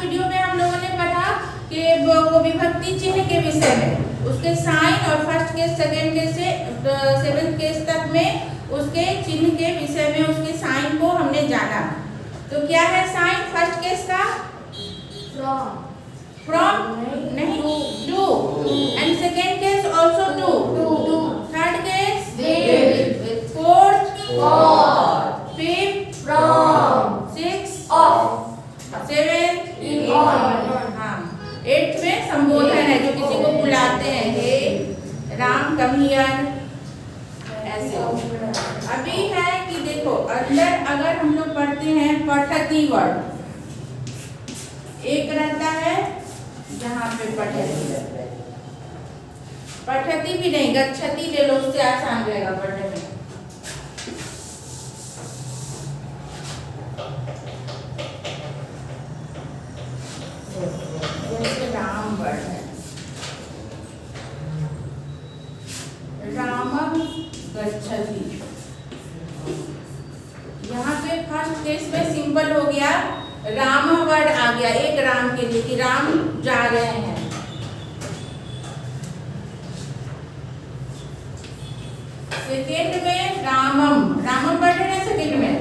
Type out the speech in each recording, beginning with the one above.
Video में हम लोगों ने पढ़ा कि वो विभक्ति चिन्ह के विषय में, उसके साइन और फर्स्ट केस, सेकंड केस से सेवेंथ केस तक में उसके चिन्ह के विषय में उसके साइन को हमने जाना। तो क्या है साइन फर्स्ट केस का? फ्रॉम नहीं, to, and second case also to, third case with, fourth fifth from, six of, seventh in on, हाँ, एट्थ में संबोधन है जो किसी को बुलाते हैं, हे राम कम हियर, ऐसे। अभी है कि देखो अंदर अगर हम लोग पढ़ते हैं पठती वर्ड, एक रहता है जहाँ पे पठती भी नहीं, गच्छति ले लो, उससे आसान रहेगा पढ़ने में। जैसे राम वर्ड है, रामम गच्छति, यहाँ पे फर्स्ट केस में सिंपल हो गया, राम वर्ड आ गया एक राम के लिए कि राम जा रहे हैं। सेकेंड में रामम, रामम वर्ड है ना सेकेंड में,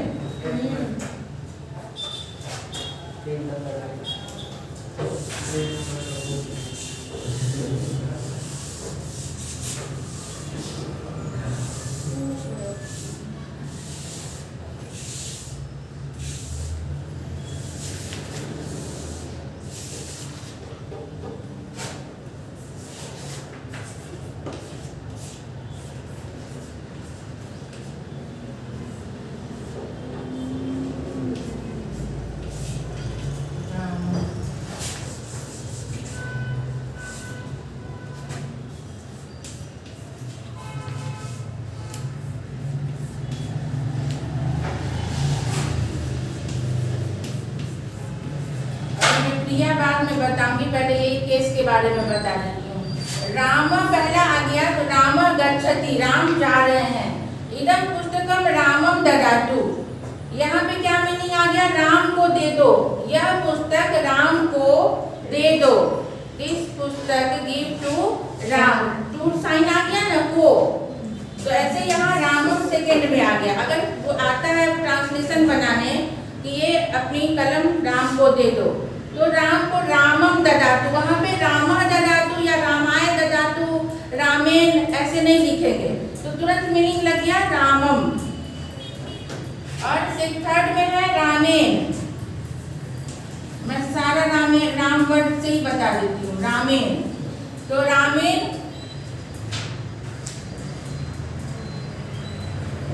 क्रिया बाद में बताऊंगी, पहले ये केस के बारे में बता देती हूँ। राम पहला आ गया तो राम गच्छति, राम जा रहे हैं। इदम पुस्तकम रामम ददातु, यहाँ पे क्या मीनिंग आ गया? राम को दे दो, यह पुस्तक राम को दे दो। दिस पुस्तक give to Ram, to sign आ गया ना को, तो ऐसे यहाँ रामम सेकेंड में आ गया। अगर वो आता है ट्रांसलेशन बनाने कि ये अपनी कलम राम को दे दो, तो राम को रामम ददातु, वहाँ पे रामा ददातु या रामाय ददातु, रामेन ऐसे नहीं लिखेंगे, तो तुरंत मीनिंग लग गया रामम। और थर्ड में है रामेन, मैं सारा राम वर्ड से ही बता देती हूँ, रामेन। तो रामेन,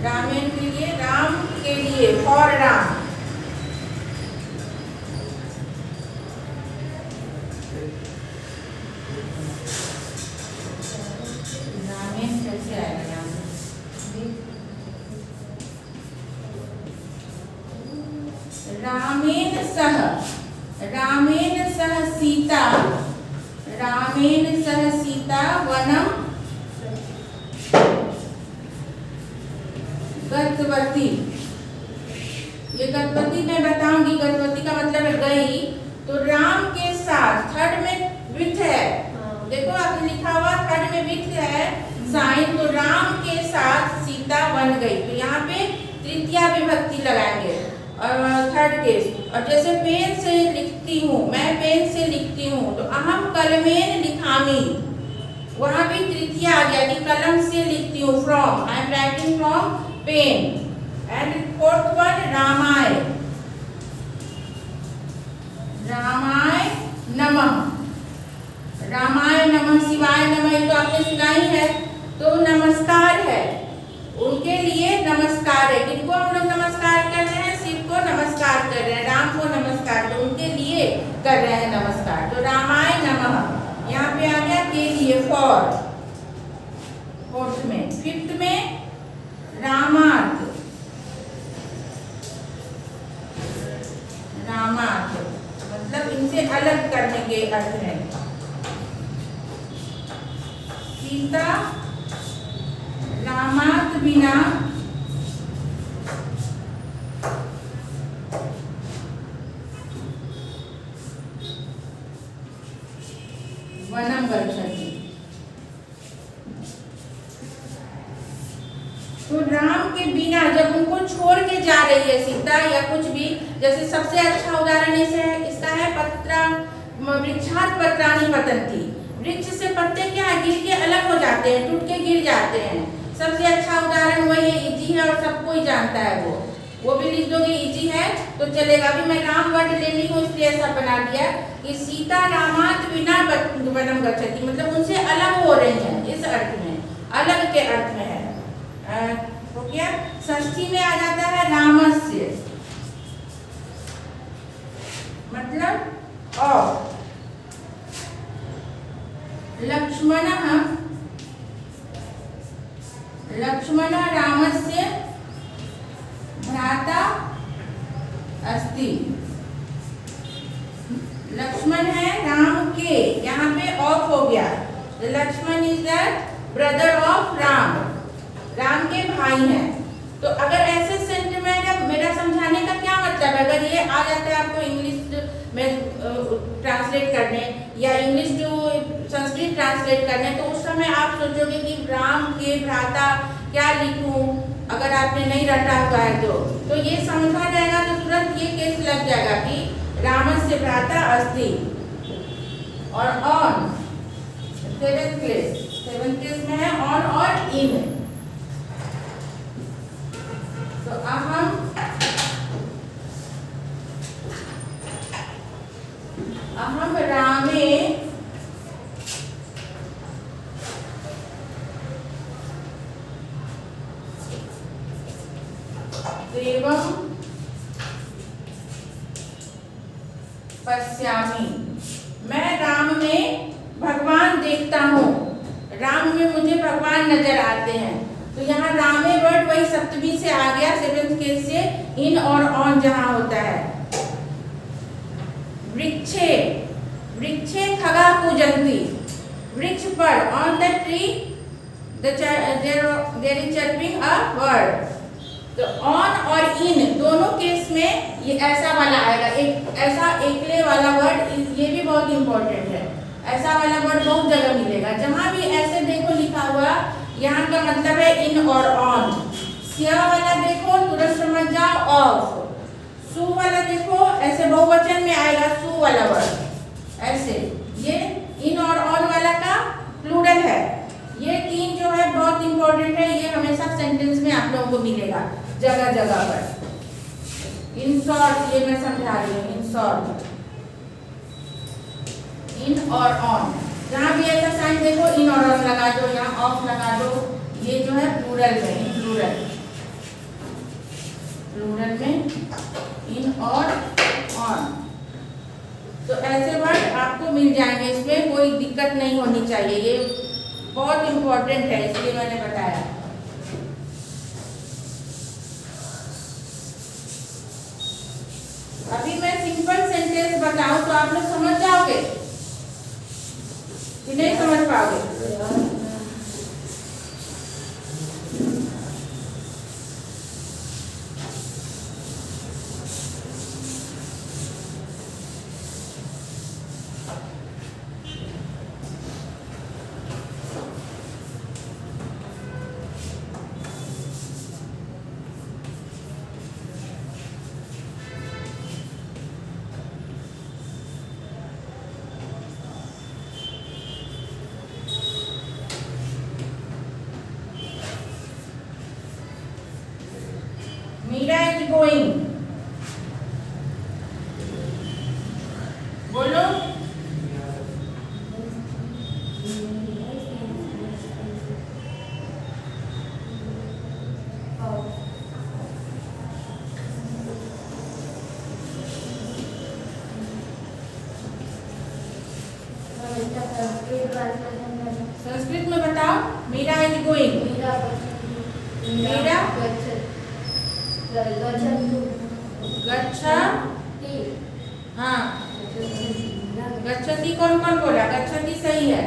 रामेन के लिए, राम के लिए, फॉर राम। रामेन सह, रामेन सह सीता, रामेन सह सीता वनम गतवती। ये गतवती मैं बताऊंगी, गतवती का मतलब है गई। तो राम के साथ, थर्ड में विथ है, देखो आप लिखा हुआ थर्ड में विथ है साइन, तो राम के साथ सीता वन गई, तो यहाँ पे तृतीया विभक्ति लगाएंगे। और थर्ड केस, और जैसे पेन से लिखती हूँ, मैं पेन से लिखती हूँ, तो अहम कलमेन लिखामी, वहाँ भी तृतीया आ गया कि कलम से लिखती हूँ, from, I am writing from pen. And fourth one रामाय, रामाय नमः, रामाय नमः, शिवाय नमः, ये तो आपने सुना ही है, तो नमस्कार है, उनके लिए नमस्कार है। किनको हम लोग नमस्कार कर रहे हैं? शिव को नमस्कार कर रहे हैं, राम को नमस्कार, तो उनके लिए कर रहे हैं नमस्कार। तो रामाय नमः यहाँ पे आ गया के लिए, फॉर, फोर्थ में। फिफ्थ में रामार्थ, रामार्थ मतलब इनसे अलग करने के अर्थ है। सीता रामात बिना रही है सीता या कुछ भी। जैसे सबसे अच्छा उदाहरण इसका है पत्रा वृक्षात पत्राणि पतंती। वृक्ष से पत्ते क्या गिर के अलग हो जाते हैं, टूट के गिर जाते हैं। सबसे अच्छा उदाहरण वही इजी है और सब कोई जानता है। वो भी लिख दोगे, इजी है तो चलेगा। अभी मैं राम वर्ड ले ली हूँ इसलिए ऐसा बना दिया कि सीता रामात विना वनम गच्छति, मतलब उनसे अलग हो रही हैं, इस अर्थ में, अलग के अर्थ में है। तो क्या षष्ठी में आ जाता है रामस्य, मतलब और लक्ष्मण रामस्य भ्राता अस्ति। लक्ष्मण है राम के, यहाँ पे ऑफ हो गया। Lakshman is the brother of Ram, Ram के भाई हैं। तो अगर ऐसे सेंटेंस मेरा समझाने का क्या मतलब है, अगर ये आ जाता है आपको इंग्लिश में ट्रांसलेट करने या इंग्लिश टू संस्कृत ट्रांसलेट करने, तो उस समय आप सोचोगे कि राम के भ्राता क्या लिखूं, अगर आपने नहीं रटा हुआ है तो ये समझा जाएगा, तो तुरंत ये केस लग जाएगा कि रामस्य भ्राता अस्ति। और ऑन सेवेंथ केस में है ऑन और इन। तो अहम रामे देवं पश्यामि। मैं राम में भगवान देखता हूँ, राम में मुझे भगवान नजर आते हैं। तो यहाँ रामे वर्ड वही सप्तमी से आ गया, सेवेंथ केस से इन और ऑन जहाँ होता है। वृक्षे खगा पूजन्ति, वृक्ष पर, on the tree there is chirping a bird. तो ऑन और इन दोनों केस में ये ऐसा वाला आएगा, एक ऐसा एकले वाला वर्ड, ये भी बहुत इंपॉर्टेंट है। ऐसा वाला वर्ड बहुत जगह मिलेगा, जहां भी ऐसे देखो लिखा हुआ, यहाँ का मतलब है इन और ऑन। स्य वाला देखो तुरंत समझ जाओ ऑफ। सु वाला देखो ऐसे बहुवचन में आएगा, सु वाला वर्ड ऐसे, ये इन और ऑन वाला का प्लूरल है। ये तीन जो है बहुत इंपॉर्टेंट है, ये हमेशा सेंटेंस में आप लोगों को मिलेगा जगह जगह पर। इन शॉर्ट ये मैं समझा रही हूँ, इन शॉर्ट इन और ऑन, जहाँ भी ऐसा साइन देखो इन और ऑन लगा दो, यहाँ ऑफ लगा दो। ये जो है प्लूरल में, प्लूरल में इन और ऑन। तो ऐसे वर्ड आपको मिल जाएंगे, इसमें कोई दिक्कत नहीं होनी चाहिए, ये बहुत इंपॉर्टेंट है इसलिए मैंने बताया। अभी मैं सिंपल सेंटेंस बताऊं तो आप लोग समझ जाओगे कि नहीं समझ पाओगे? मीरा इज गोइंग, बोलो। संस्कृत में बताओ, मीरा इज गोइंग। मीरा गच्छति, हाँ गच्छति कौन कौन बोला? गच्छति सही है।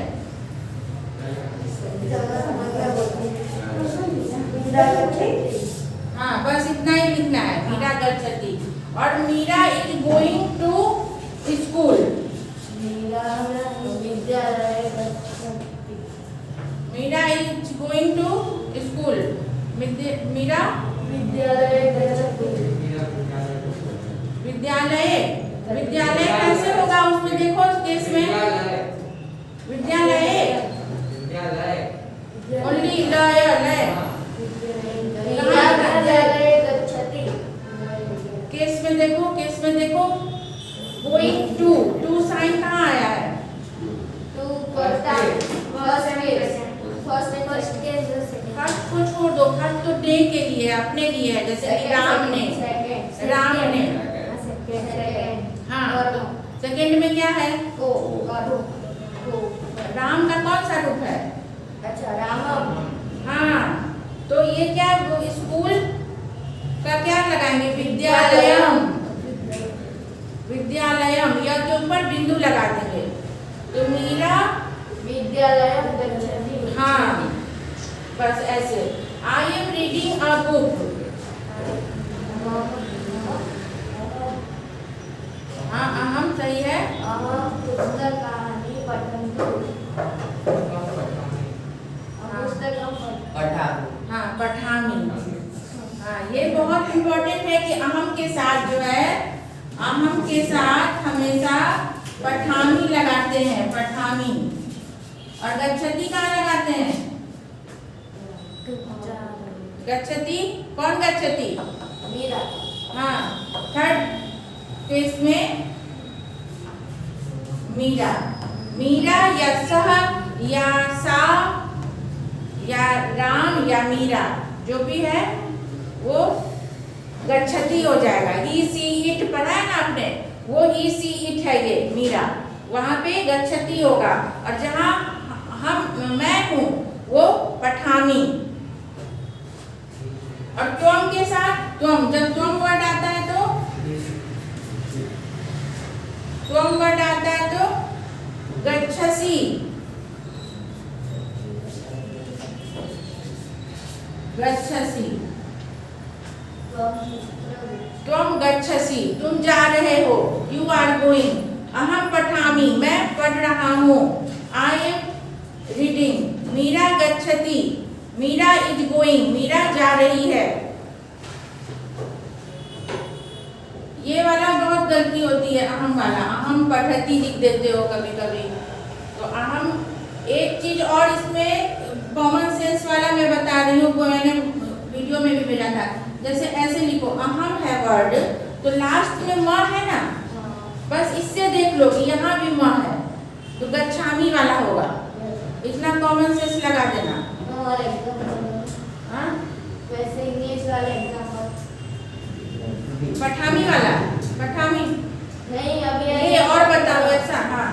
हाँ बस इतना ही लिखना है, मीरा गच्छति। और Meera is going to school. Meera is going to school. Meera विद्यालय गच्छति। विद्यालय, विद्यालय कैसे होगा उसमें देखो उस केस में विद्यालय ओनली लय लय केस में देखो, केस में देखो गोइंग टू साइन कहाँ आया है? फर्स्ट को छोड़ दो, फर्स्ट तो डे के लिए अपने लिए है, जैसे कि राम ने हाँ, सेकेंड में क्या है? राम का कौन सा रूप है? अच्छा राम। हाँ, तो ये क्या स्कूल का क्या लगाएंगे? विद्यालयम, विद्यालयम या के ऊपर बिंदु लगा देंगे तो मीरा विद्यालयम गच्छति। हाँ, बस ऐसे। I am reading a book. हाँ, अहम सही है। अहम पुस्तकानि पठन्तु। हाँ, पठामी। हाँ, ये बहुत इम्पोर्टेंट है कि अहम के साथ जो है, अहम के साथ हमेशा पठामी लगाते हैं, पठामी। और गच्छति कहाँ लगाते हैं? गच्छति, कौन गच्छति? मीरा। हाँ, थर्ड केस में मीरा, मीरा या सह या सा या राम या मीरा जो भी है वो गच्छति हो जाएगा। ही सी इट पढ़ा है ना आपने, वो ही सी इट है ये मीरा, वहां पे गच्छति होगा। और जहां मैं हूं वो पठामी। और त्वम के साथ त्वम, जब त्वम वर्ड आता है तो त्वम वर्ड आता है तो गच्छसि, गच्छसि। त्वम गच्छसि, तुम जा रहे हो, यू आर गोइंग। अहम पठामी, मैं पढ़ रहा हूँ। I am reading. मीरा गच्छति, मीरा इज गोइंग, मीरा जा रही है। ये वाला बहुत गलती होती है, अहम वाला। अहम पठती लिख देते हो कभी कभी। तो अहम, एक चीज और इसमें कॉमन सेंस वाला मैं बता रही हूँ, वो मैंने वीडियो में भी भेजा था। जैसे ऐसे लिखो, अहम है वर्ड तो लास्ट में म है ना, बस इससे देख लो कि यहाँ भी म है तो गच्छामी वाला होगा। इतना कॉमन सेंस लगा देना। हाँ, वैसे इंग्लिश वाला एग्जाम्पल पठामी वाला, पठामी नहीं अभी ये और बताओ ऐसा। हाँ,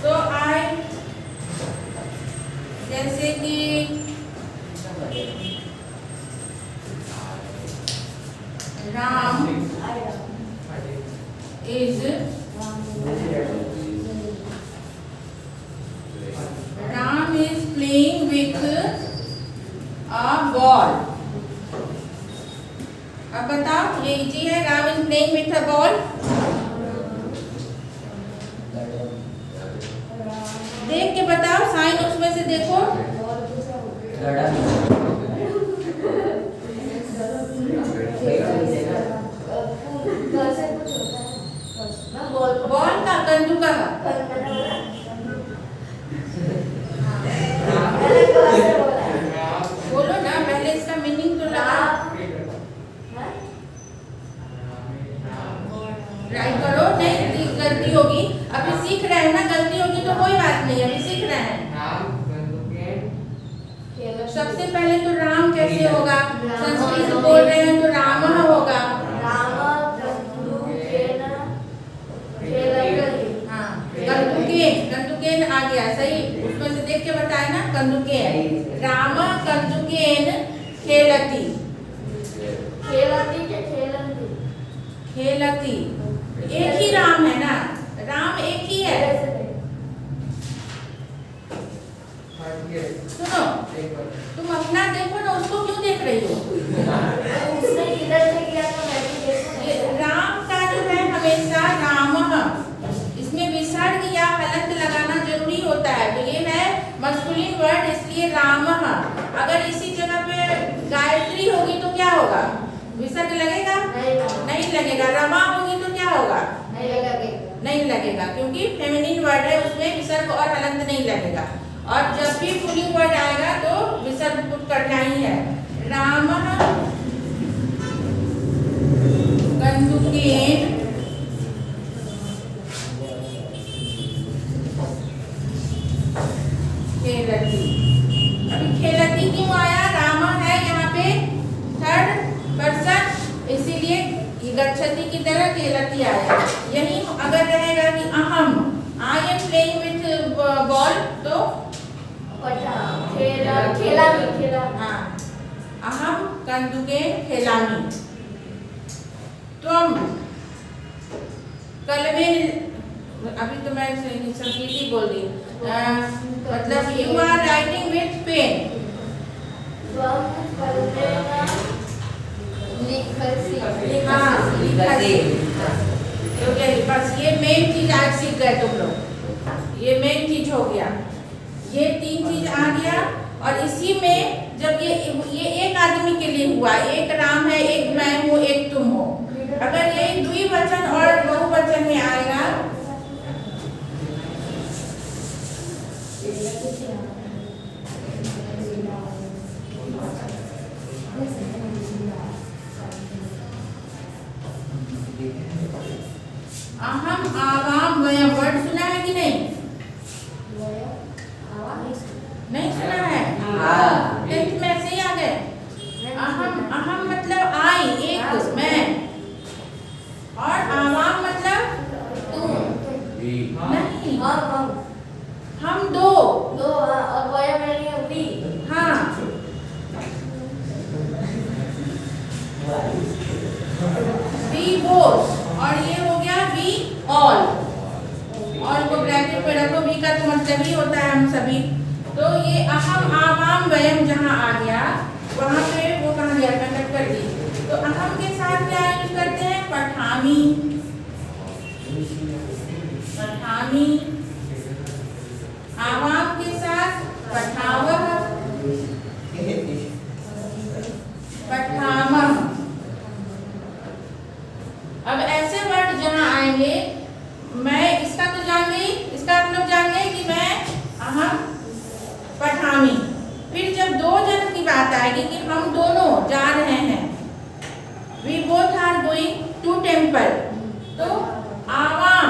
तो आई, जैसे कि Ram is, Ram is playing with a ball. अब बताओ, ये इजी है। Ram is playing with a ball. देख के बताओ, साइन उसमें से देखो। बॉल का कंदू का बोलो ना, पहले इसका मीनिंग तो लगा। ट्राई करो, नहीं गलती होगी, अभी सीख रहे हैं ना, गलती होगी तो कोई बात नहीं, अभी सीख रहे हैं। सबसे पहले तो राम कैसे होगा? संस्कृत बोल रहे हैं तो राम होगा। हाँ, कंदुकेन आ गया सही, उसमें से देख के बताया ना, कंदुकेन। राम कंदुकेन खेलती, खेलती। एक ही राम है ना, राम एक ही है। सुनो, तुम अपना देखो ना, उसको क्यों देख रही हो? उसने किधर से किया तो मैं भी देखूं। ये राम का जो है हमेशा राम, इसमें विसर्ग या हलंत लगाना जरूरी होता है। तो ये है मस्कुलिन वर्ड, इसलिए राम। अगर इसी जगह पे गायत्री होगी तो क्या होगा? विसर्ग लगेगा? नहीं लगेगा। रमा होगी तो क्या होगा? नहीं लगेगा। नहीं लगेगा, क्योंकि फेमिनिन वर्ड है, उसमें विसर्ग और हलंत नहीं लगेगा। और जब भी पुल्लिंग वर्ड आएगा तो विसर्ग पुट करना ही है। रामः कन्दुकेन खेलती। अभी खेलती क्यों आया? रामा है यहाँ पे थर्ड पर्सन, इसीलिए गच्छति की तरह खेलती आया। यही अगर रहेगा कि अहम, I am playing with ball, तो खेला। हाँ, अहम कन्दुकेन खेलामि। त्वम कलमेन, अभी तो मैं संस्कृति बोल दी, मतलब you are writing with pen. हाँ, तो यही बस, ये मेन चीज आज सीख गए तुम लोग, ये मेन चीज हो गया। ये 3 चीज आ गया। और इसी में जब ये एक आदमी के लिए हुआ, एक राम है, एक मैं हूँ, एक तुम हो। अगर ये द्विवचन और बहुवचन में आएगा, अहम आवाम वयम, वर्ड सुना है कि नहीं? नहीं सुना है? टेंथ में ऐसे ही आ गए। अहम मतलब आई, एक मैं, और आवाम मतलब नहीं, हम दो। और हाँ, वी बोथ, और ये हो गया वी ऑल, और वो ब्रैकेट में रखो, वी का तो मतलब ही होता है हम सभी। तो ये अहम आवाम वयम जहाँ आ गया, वहाँ पे वो कहाँ गया? कनेक्ट कर दी। तो अहम के साथ क्या यूज करते हैं? पठामी, पठामी। आवाम के साथ पठावह, पठामह। अब ऐसे वर्ड जहाँ आएंगे, मैं इसका तो जान गई, इसका आप लोग जान गए कि मैं अहम पठामी। फिर जब 2 जन की बात आएगी कि हम दोनों जा रहे हैं, we both are going to temple, तो आवाम,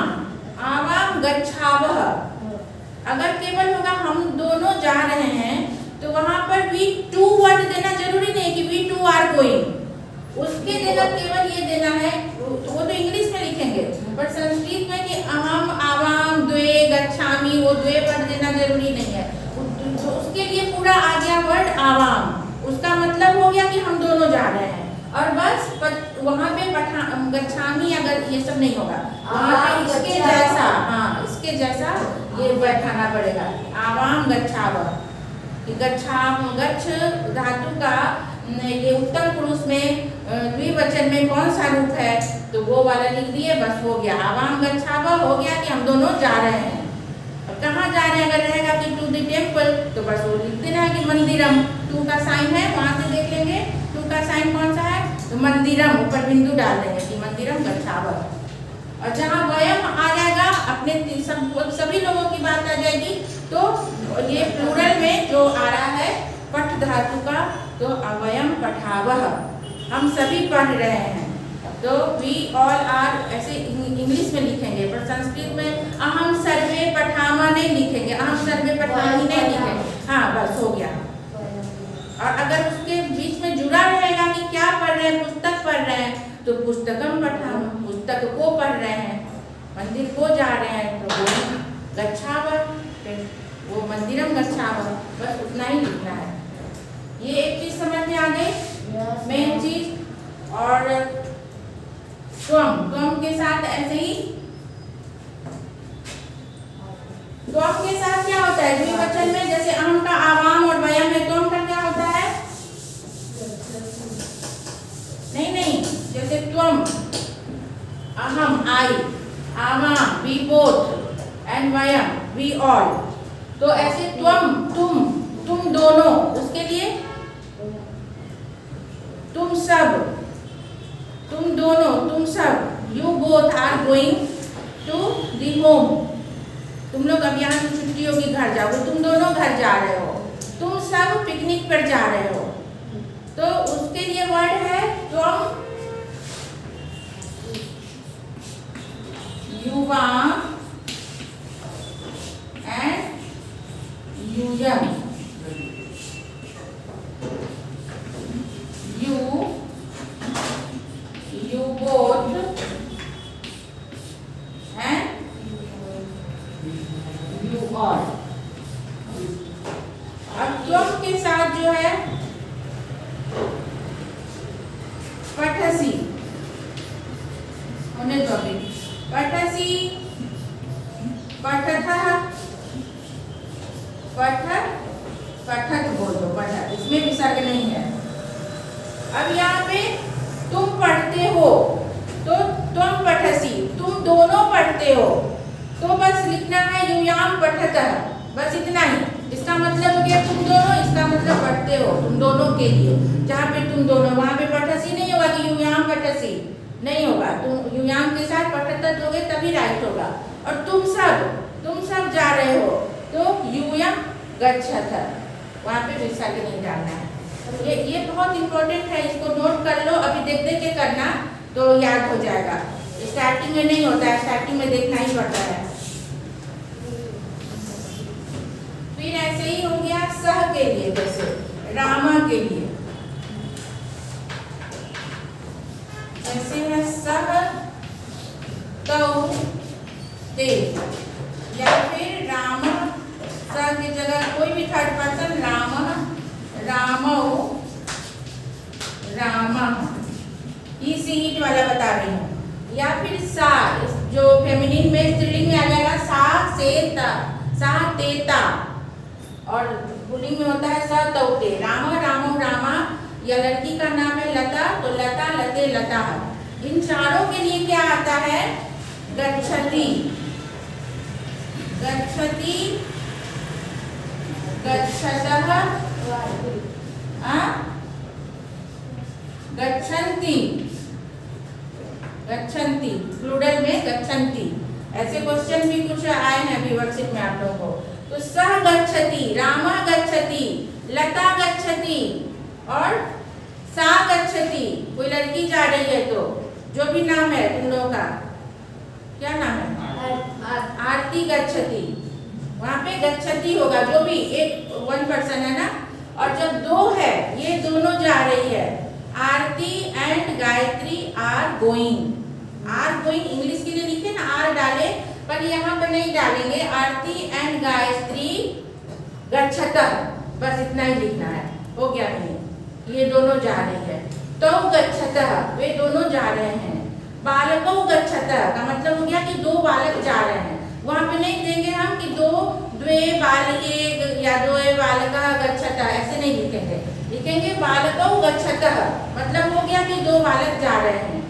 आवाम गच्छावह। अगर केवल होगा हम दोनों जा रहे हैं, तो वहां पर we two वर्ड देना जरूरी नहीं है कि we two are going, उसके जगह केवल ये देना है, तो वो तो इंग्लिश में लिखेंगे, पर संस्कृत में कि अहम आवाम द्वे गच्छामि, वो द्वे वर्ड देना जरूरी नहीं है। तो उसके लिए पूरा आ गया वर्ड आवाम, उसका मतलब हो गया कि हम दोनों जा रहे हैं। और बस वहाँ पे गच्छामी अगर ये सब नहीं होगा, वहाँ पे इसके जैसा, हाँ इसके जैसा ये बैठाना पड़ेगा, आवाम गच्छावह। गच्छ धातु का ये उत्तम पुरुष में द्विवचन में कौन सा रूप है, तो वो वाला लिख दिए, बस हो गया। आवाम गच्छावह हो गया कि हम दोनों जा रहे हैं। और कहाँ जा रहे हैं? अगर रहेगा कि टू द टेम्पल, तो बस वो लिख देना है कि मंदिरम, टू का साइन है, वहां से देख लेंगे टू का साइन कौन सा है, तो मंदिरम, ऊपर बिंदु डाल देंगे कि मंदिरम गच्छावह। और जहाँ वयम आ जाएगा, अपने सभी लोगों की बात आ जाएगी, तो ये प्लूरल में जो आ रहा है पठ धातु का, तो वयम पठावह, हम सभी पढ़ रहे हैं। तो वी ऑल आर ऐसे इंग्लिश में लिखेंगे, पर संस्कृत में अहम सर्वे पठामा नहीं लिखेंगे, अहम सर्वे पठामी नहीं लिखेंगे। हाँ बस हो गया। और अगर उसके बीच में जुड़ा रहेगा कि क्या पढ़ रहे हैं, पुस्तक पढ़ रहे हैं, तो पुस्तकम पठामा, पुस्तक को पढ़ रहे हैं, मंदिर को जा रहे हैं, तो वो गच्छावह, वो मंदिरम गच्छावह, बस उतना ही लिखना है। ये एक चीज समझ में आ गई, मेन चीज। और त्वम के साथ ऐसे ही, त्वम के साथ क्या होता है द्विवचन में? जैसे अहम का आवाम और वयम है, त्वम का क्या होता है? नहीं, जैसे त्वम, अहम आई, आवाम we both, and Vayam we all. तो ऐसे त्वम, तुम दोनों, उसके लिए तुम सब, तुम दोनों, तुम सब, you both are going to the home. तुम लोग अब यहाँ से छुट्टी होगी घर जाओगे, तुम दोनों घर जा रहे हो, तुम सब पिकनिक पर जा रहे हो, तो उसके लिए वर्ड है तुम, युवाम and यूयम। You both and you all। अब तुम के साथ जो है पठसी उन्हें तो भी पठसी, पठतः, पठत बोल दो, पठत, इसमें विसर्ग नहीं है। अब यहाँ पे तुम पढ़ते हो तो तुम पठसी, तुम दोनों पढ़ते हो, तो बस लिखना है यूयाम पठतः, बस इतना ही। इसका मतलब हो गया तुम दोनों, इसका मतलब पढ़ते हो, तुम दोनों के लिए। जहाँ पे तुम दोनों, वहाँ पे पठसी नहीं होगा कि यूयाम पठसी नहीं होगा, तुम यूयाम के साथ पठतः दोगे तभी राइट होगा। और तुम सब जा रहे हो तो यूयम गच्छतः, वहाँ पे विसर्ग नहीं डालना है। ये बहुत इंपॉर्टेंट है, इसको नोट कर लो, अभी देख देख के करना तो याद हो जाएगा। स्टार्टिंग में नहीं होता है, स्टार्टिंग में देखना ही पड़ता है। फिर ऐसे ही हो गया सह के लिए, जैसे रामा के लिए ऐसे है सह तौ ते, या फिर राम, सह की जगह कोई भी थर्ड पर्सन, राम, रामौ, रामा, इसी ईट वाला बता रही हूँ। या फिर सा, जो फेमिनिन में स्त्रीलिंग में आ जाएगा सा से ता, सा ते ता, और पुल्लिंग में होता है सा तौते। राम, रामो, रामा, या लड़की का नाम है लता तो लता, लते, लता। इन चारों के लिए क्या आता है? गच्छति, गच्छति, गच्छतः, गच्छन्ति, गच्छन्ति, प्लूरल में गच्छन्ति। ऐसे क्वेश्चन भी कुछ आए हैं अभी वर्कशीट में आप लोगों को। तो सह गच्छति, रामा गच्छति, लता गच्छति और सा गच्छति। कोई लड़की जा रही है तो जो भी नाम है तुम लोगों का, क्या नाम है? आरती गच्छति, वहाँ पे गच्छति होगा, जो भी एक वन पर्सन है ना। और जब दो है, ये दोनों जा रही है, Aarti and Gayatri are going. Are going English के लिए लिखे ना, आर डाले, पर यहाँ पर नहीं डालेंगे। आरती एंड गायत्री गच्छतः, बस इतना ही लिखना है, हो गया नहीं। ये दोनों जा रही है। तौ गच्छतः, वे दोनों जा रहे हैं। बालकौ गच्छतः का मतलब हो गया कि दो बालक जा रहे हैं। वहाँ पे नहीं देंगे हम कि द्वे बालिके या द्वे बालकः गच्छतः, ऐसे नहीं लिखेंगे। लिखेंगे बालकौ गच्छतः, मतलब हो गया कि दो बालक जा रहे हैं।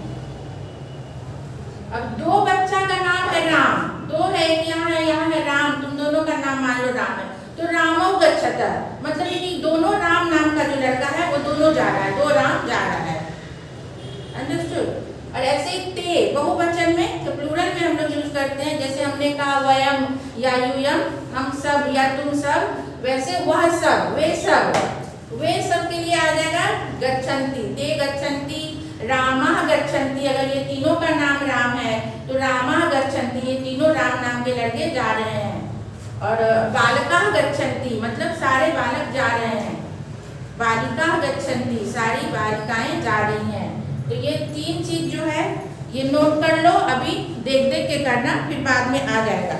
अब दो बच्चा का नाम है राम, दो है, एक यहाँ है राम, तुम दोनों का नाम मान लो राम है, तो रामौ गच्छतः, मतलब कि दोनों राम नाम का जो लड़का है वो दोनों जा रहा है, दो राम जा रहा है। अंडरस्टूड? और ऐसे ही ते बहुवचन में, तो प्लूरल में हम लोग यूज करते हैं, जैसे हमने कहा वयम या यूयम, हम सब या तुम सब, वैसे वह सब, वे सब के लिए आ जाएगा गच्छन्ति। ते गच्छन्ति, रामः गच्छन्ति, अगर ये तीनों का नाम राम है तो रामः गच्छन्ति, ये तीनों राम नाम के लड़के जा रहे हैं। और बालकः गच्छन्ति, मतलब सारे बालक जा रहे हैं। बालिकाः गच्छन्ति, सारी बालिकाएं जा रही हैं। तो ये तीन चीज जो है ये नोट कर लो, अभी देख देख के करना, फिर बाद में आ जाएगा।